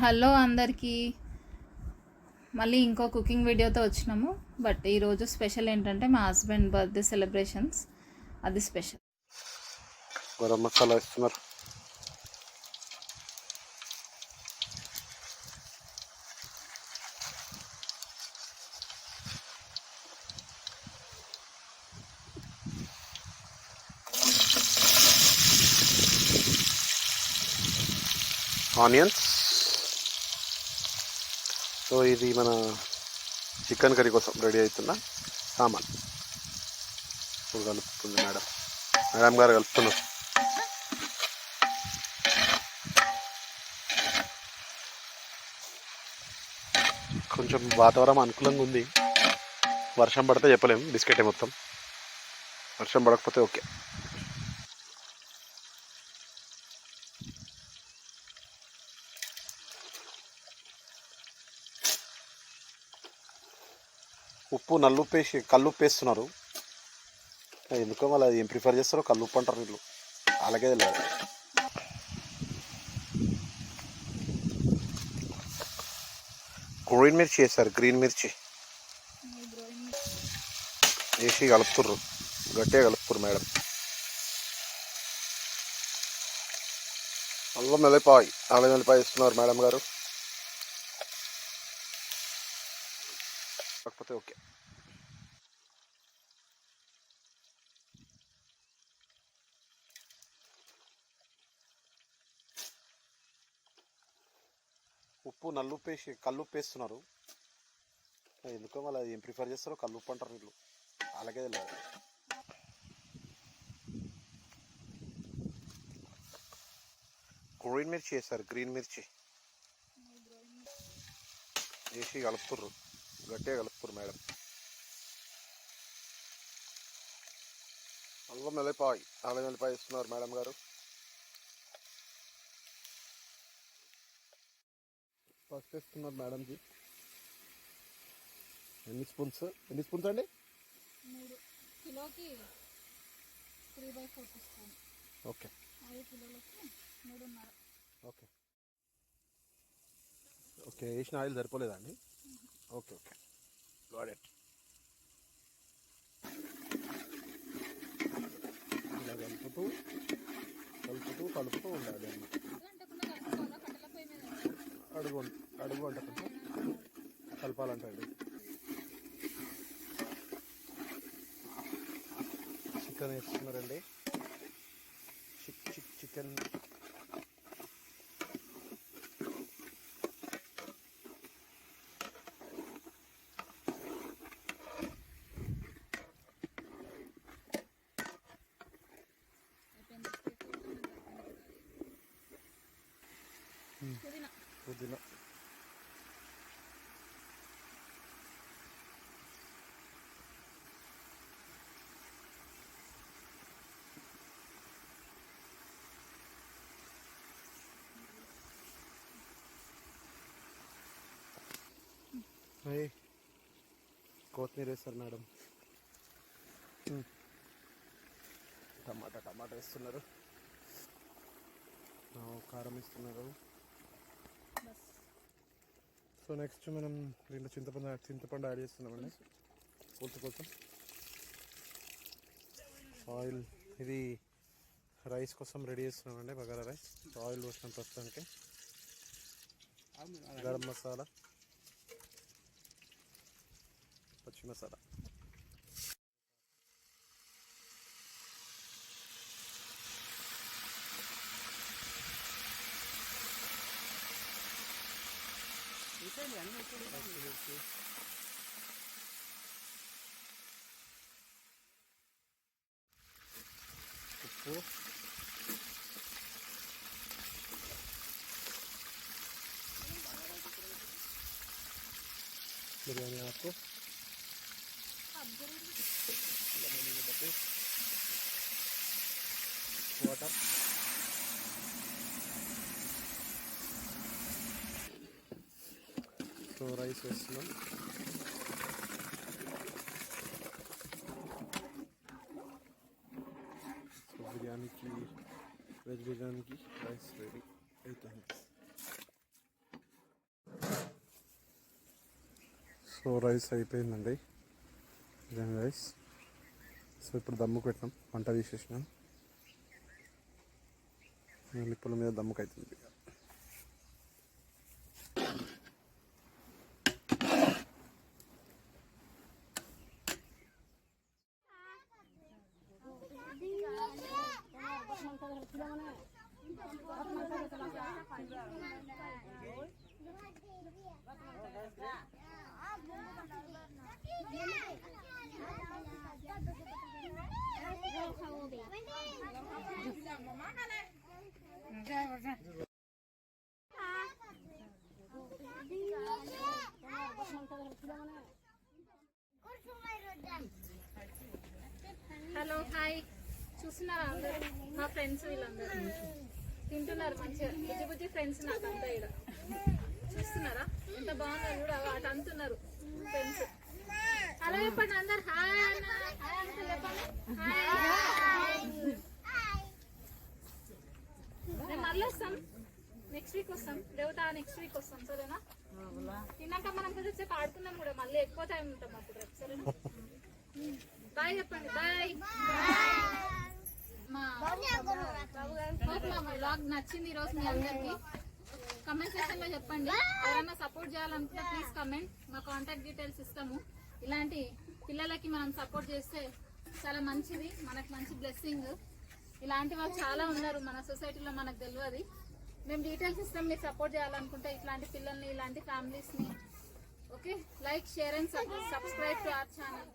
Hello అందరికీ, మళ్ళీ ఇంకో కుకింగ్ వీడియోతో వచ్చినాము. బట్ ఈరోజు స్పెషల్ ఏంటంటే మా హస్బెండ్ బర్త్డే సెలబ్రేషన్స్, అది స్పెషల్. గరం మసాలా ఇస్తున్నారు. ఆనియన్స్. సో ఇది మన చికెన్ కర్రీ కోసం రెడీ అవుతున్న సామాన్. ఇప్పుడు కలుపుతుంది మేడం గారు కలుపుతున్నారు. కొంచెం వాతావరణం అనుకూలంగా ఉంది. వర్షం పడితే చెప్పలేము, బిస్కెటే మొత్తం. వర్షం పడకపోతే ఓకే. ఉప్పు నల్లుప్పు వేసి కల్లుప్పు వేస్తున్నారు. ఎందుకో మళ్ళీ ఏం ప్రిఫర్ చేస్తారో కల్లుప్పు అంటారు వీళ్ళు, అలాగే తెలియదు. గ్రీన్ మిర్చి వేస్తారు, గ్రీన్ మిర్చి వేసి కలుపుతుర్రు, గట్టిగా కలుపుతుర్రు మేడం. అల్లం వెల్లిపాయ వేస్తున్నారు మేడం గారు. కాకపోతే ఓకే. ఉప్పు నల్లుప్పు వేసి కల్లుప్పు వేస్తున్నారు. ఎందుకో మళ్ళీ ఏం ప్రిఫర్ చేస్తారో కల్లుప్పు అంటారు వీళ్ళు, అలాగే తెలియదు. గ్రీన్ మిర్చి వేస్తారు, గ్రీన్ మిర్చి వేసి కలుపుతుర్రు, గట్టిగా కలుపుతుర్రు మేడం. అల్లం వెల్లిపాయ వేస్తున్నారు మేడం గారు. ఫస్ట్ వేస్తున్నారు మేడంజీ. ఎన్ని స్పూన్స్ అండి? 3 కిలోకి 3/4 స్పూన్. ఓకే. 5 కిలోలకి 3.5. Okay okay. వేసిన ఆయిల్ సరిపోలేదా అండి? Okay okay, got it. ఇలా కలుపుతూ ఉండాలి అన్న. అడుగు అంటే కొంచెం కలపాలంటండి. చికెన్ వేస్తున్నారండి. చికెన్ పుదీనా కొత్తిమీర వేస్తారు మేడం. టమాటా వేస్తున్నారు. కారం ఇస్తున్నారు. సో నెక్స్ట్ మనం దీంట్లో చింతపండు యాడ్ చేస్తున్నామండి పులుసు కోసం. ఆయిల్, ఇది రైస్ కోసం రెడీ చేస్తున్నామండి, బగారా రైస్. ఆయిల్ పోసినాం ప్రస్తుతానికి. గరం మసాలా, పచ్చి మసాలా. ఉప్పు, బిర్యానీ ఆకు, వాటర్. సో రైస్ వేస్తున్నాం. బిర్యానీకి వెజ్ బిర్యానీకి రైస్ రెడీ అవుతుంది. సో రైస్ అయిపోయిందండి, బిర్యానీ రైస్. సో ఇప్పుడు దమ్ముకు పెట్టినాం, వంట తీసేసినాం, నిప్పుల మీద దమ్ముకు అవుతుంది. హలో హాయ్, చూస్తున్నారా అందరు? మా ఫ్రెండ్స్ వీళ్ళందరూ తింటున్నారు మంచిగా, బుజ్జి బుజ్జి ఫ్రెండ్స్ నాకంతా ఇక్కడ. చూస్తున్నారా ఎంత బాగున్నారు కూడా, అటు అంటున్నారు ఫ్రెండ్స్. హలో చెప్పండి అందరు, హాయ్ అన్న, హాయ్ అంటే చెప్పండి. మేము మళ్ళీ వస్తాం, నెక్స్ట్ వీక్ వస్తాం, రేవతా నెక్స్ట్ వీక్ వస్తాం, సరేనా? తిన్నాక మనం కొంచెం ఆడుకుందాం కూడా, మళ్ళీ ఎక్కువ టైం ఉంటాం అప్పుడు, సరేనా? బాయ్ చెప్పండి, బాయ్. మా వ్లాగ్ నచ్చింది ఈరోజు మీ అందరికి. కమెంట్ సెక్షన్ లో చెప్పండి, ఎవరైనా సపోర్ట్ చేయాలనుకుంటే ప్లీజ్ కమెంట్. మా కాంటాక్ట్ డీటెయిల్స్ ఇస్తాము. ఇలాంటి పిల్లలకి మనం సపోర్ట్ చేస్తే చాలా మంచిది, మనకు మంచి బ్లెస్సింగ్. ఇలాంటి వాళ్ళు చాలా ఉన్నారు మన సొసైటీలో, మనకు తెలియదు. మేము డీటెయిల్స్ ఇస్తాం, మీరు సపోర్ట్ చేయాలనుకుంటే ఇట్లాంటి పిల్లల్ని, ఇలాంటి ఫ్యామిలీస్ని. Okay, like, share and subscribe to our channel.